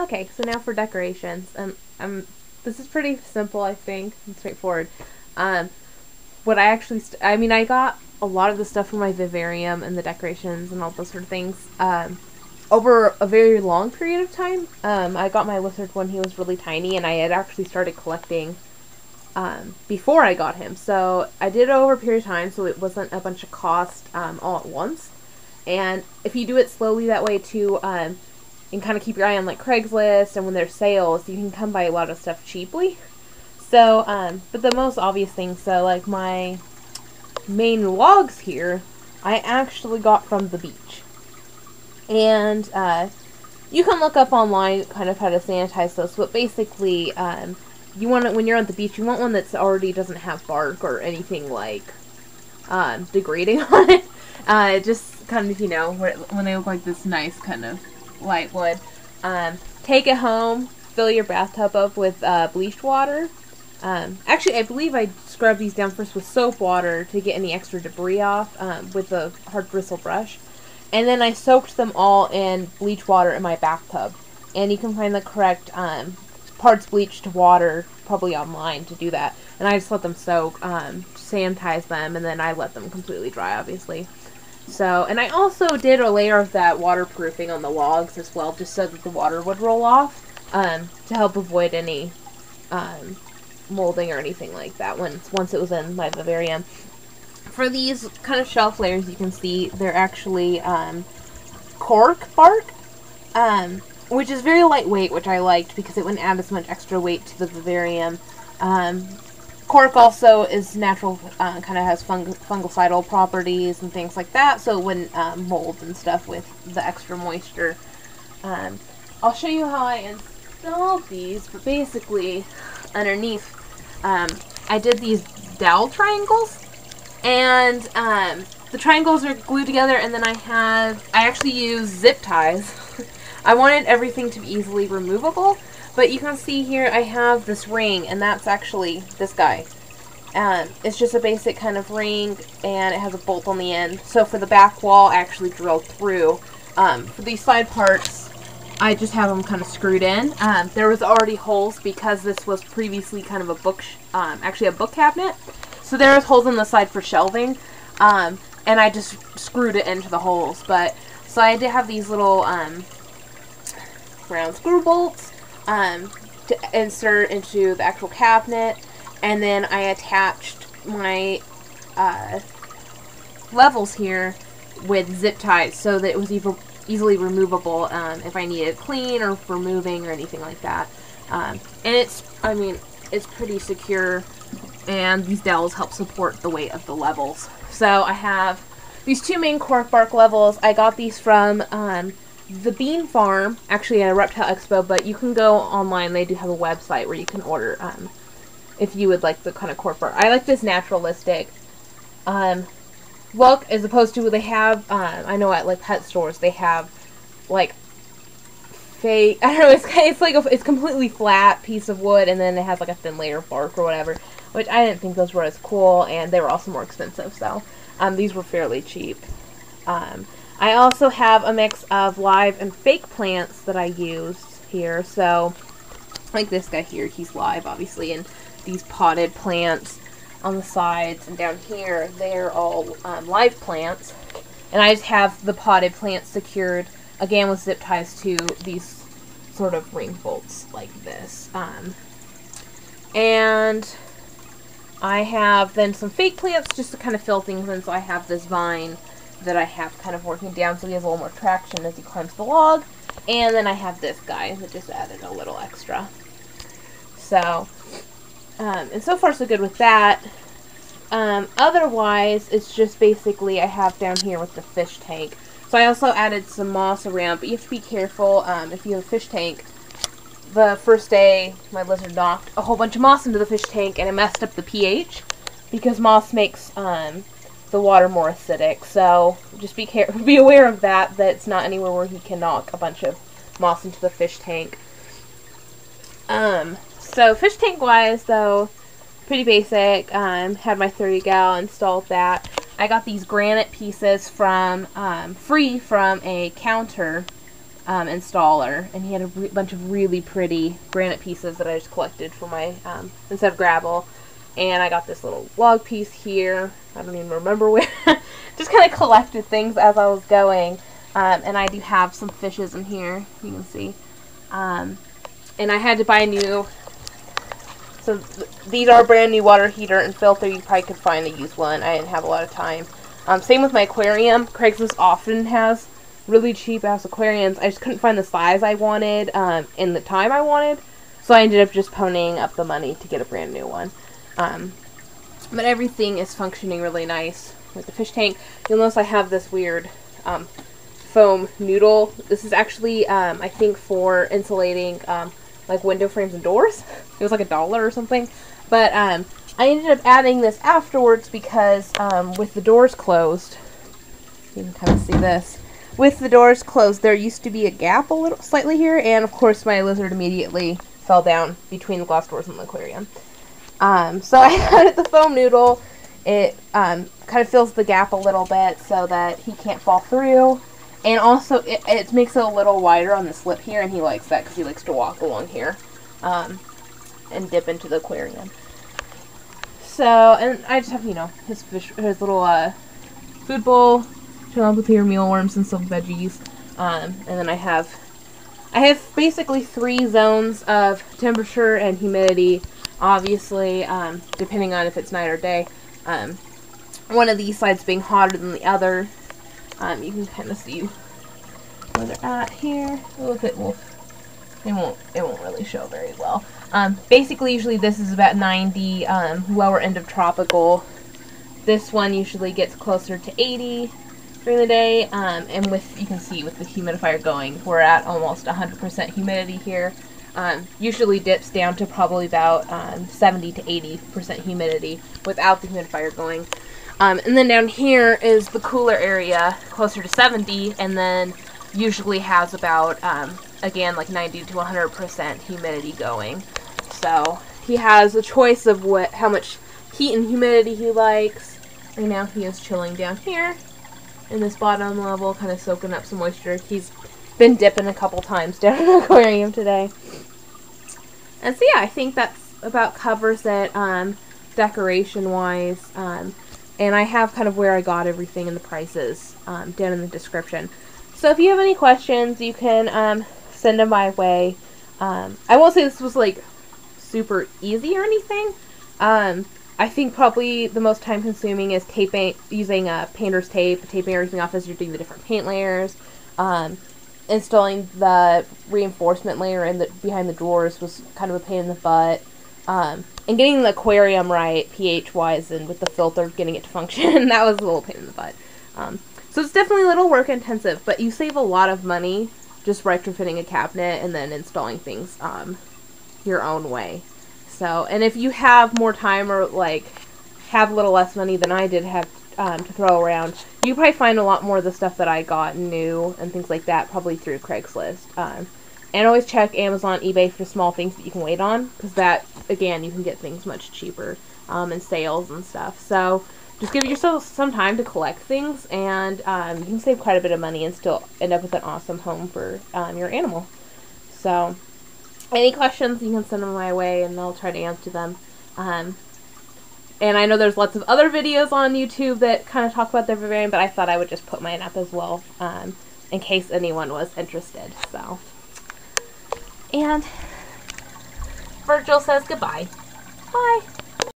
Okay, so now for decorations. This is pretty simple, I think, and straightforward. Um, what I actually, I got a lot of the stuff from my vivarium and the decorations and all those sort of things over a very long period of time. I got my lizard when he was really tiny, and I had actually started collecting before I got him. So I did it over a period of time, so it wasn't a bunch of cost all at once. And if you do it slowly that way too, and kind of keep your eye on like Craigslist, and when there's sales, you can come by a lot of stuff cheaply. So, but the most obvious thing, so like my main logs here, I actually got from the beach. And you can look up online kind of how to sanitize those, but basically, you want it when you're on the beach, you want one that's already doesn't have bark or anything like degrading on it. Just kind of, when they look like this nice kind of light wood. Take it home, fill your bathtub up with bleached water. Actually, I believe I scrubbed these down first with soap water to get any extra debris off with a hard bristle brush. And then I soaked them all in bleach water in my bathtub. And you can find the correct parts bleached water probably online to do that. And I just let them soak, sanitize them, and then I let them completely dry, obviously. So, and I also did a layer of that waterproofing on the logs as well, just so that the water would roll off, to help avoid any molding or anything like that once it was in my vivarium. For these kind of shelf layers, you can see they're actually cork bark, which is very lightweight, which I liked because it wouldn't add as much extra weight to the vivarium. Cork also is natural, kind of has fungicidal properties and things like that, so it wouldn't mold and stuff with the extra moisture. I'll show you how I installed these, but basically underneath I did these dowel triangles, and the triangles are glued together, and then I actually used zip ties. I wanted everything to be easily removable, but you can see here I have this ring, and that's actually this guy. It's just a basic kind of ring, and it has a bolt on the end. So for the back wall, I actually drilled through. For these side parts, I just have them kind of screwed in. There was already holes because this was previously kind of a actually a book cabinet. So there was holes on the side for shelving, and I just screwed it into the holes. So I did have these little round screw bolts to insert into the actual cabinet, and then I attached my levels here with zip ties so that it was easily removable if I needed clean or for moving or anything like that. And it's pretty secure, and these dowels help support the weight of the levels. So I have these two main cork bark levels. I got these from the Bean Farm, actually at a reptile expo, but you can go online. They do have a website where you can order if you would like the kind of cork bark. I like this naturalistic look, as opposed to they have, I know at like pet stores, they have like fake, I don't know, it's completely flat piece of wood, and then it has like a thin layer of bark or whatever, which I didn't think those were as cool, and they were also more expensive, so these were fairly cheap. I also have a mix of live and fake plants that I used here. So, like this guy here, he's live, obviously, and these potted plants on the sides and down here, they're all live plants. And I just have the potted plants secured, again, with zip ties to these sort of ring bolts like this. And I have then some fake plants just to kind of fill things in. So I have this vine that I have kind of working down so he has a little more traction as he climbs the log. And then I have this guy that just added a little extra. So, and so far so good with that. Otherwise, it's just basically I have down here with the fish tank. So I also added some moss around, but you have to be careful if you have a fish tank. The first day, my lizard knocked a whole bunch of moss into the fish tank, and it messed up the pH, because moss makes the water more acidic. So just be aware of that it's not anywhere where he can knock a bunch of moss into the fish tank. So fish tank wise though, pretty basic. Had my 30 gal, installed that. I got these granite pieces from free from a counter installer, and he had a bunch of really pretty granite pieces that I just collected for my, instead of gravel. And I got this little log piece here. I don't even remember where. Just kind of collected things as I was going. And I do have some fishes in here, you can see. And I had to buy a new, so these are a brand new water heater and filter. You probably could find a used one. I didn't have a lot of time. Same with my aquarium. Craigslist often has really cheap ass aquariums. I just couldn't find the size I wanted in the time I wanted. So I ended up just ponying up the money to get a brand new one. But everything is functioning really nice with the fish tank. You'll notice I have this weird foam noodle. This is actually, I think, for insulating like window frames and doors. It was like $1 or something. But I ended up adding this afterwards because with the doors closed, you can kind of see this. With the doors closed, there used to be a gap a little slightly here, and of course my lizard immediately fell down between the glass doors and the aquarium. So I added the foam noodle. It kind of fills the gap a little bit so that he can't fall through. And also, it makes it a little wider on the slip here, and he likes that because he likes to walk along here and dip into the aquarium. So, and I just have, you know, his little food bowl, chilling with your mealworms and some veggies. And then I have basically 3 zones of temperature and humidity. Obviously, depending on if it's night or day, one of these sides being hotter than the other. You can kind of see where they're at here. Oh, if it won't really show very well. Basically, usually this is about 90, lower end of tropical. This one usually gets closer to 80 during the day, and you can see with the humidifier going, we're at almost 100% humidity here. Usually dips down to probably about 70 to 80% humidity without the humidifier going. And then down here is the cooler area, closer to 70, and then usually has about, again, like 90 to 100% humidity going. So he has a choice of how much heat and humidity he likes. Right now he is chilling down here in this bottom level, kind of soaking up some moisture. He's been dipping a couple times down in the aquarium today. And so yeah, I think that's about covers it decoration wise. And I have kind of where I got everything and the prices down in the description. So if you have any questions, you can send them my way. I won't say this was like super easy or anything. I think probably the most time consuming is using painter's tape, taping everything off as you're doing the different paint layers. Installing the reinforcement layer behind the drawers was kind of a pain in the butt. And getting the aquarium right, pH-wise, and with the filter, getting it to function, that was a little pain in the butt. So it's definitely a little work intensive, but you save a lot of money just retrofitting a cabinet and then installing things your own way. So, and if you have more time or like have a little less money than I did have to throw around, you probably find a lot more of the stuff that I got new and things like that probably through Craigslist. And always check Amazon, eBay for small things that you can wait on, because that, again, you can get things much cheaper in sales and stuff. So just give yourself some time to collect things, and you can save quite a bit of money and still end up with an awesome home for your animal. So any questions, you can send them my way, and I'll try to answer them. And I know there's lots of other videos on YouTube that kind of talk about their vivarium, but I thought I would just put mine up as well in case anyone was interested. So. And Virgil says goodbye. Bye.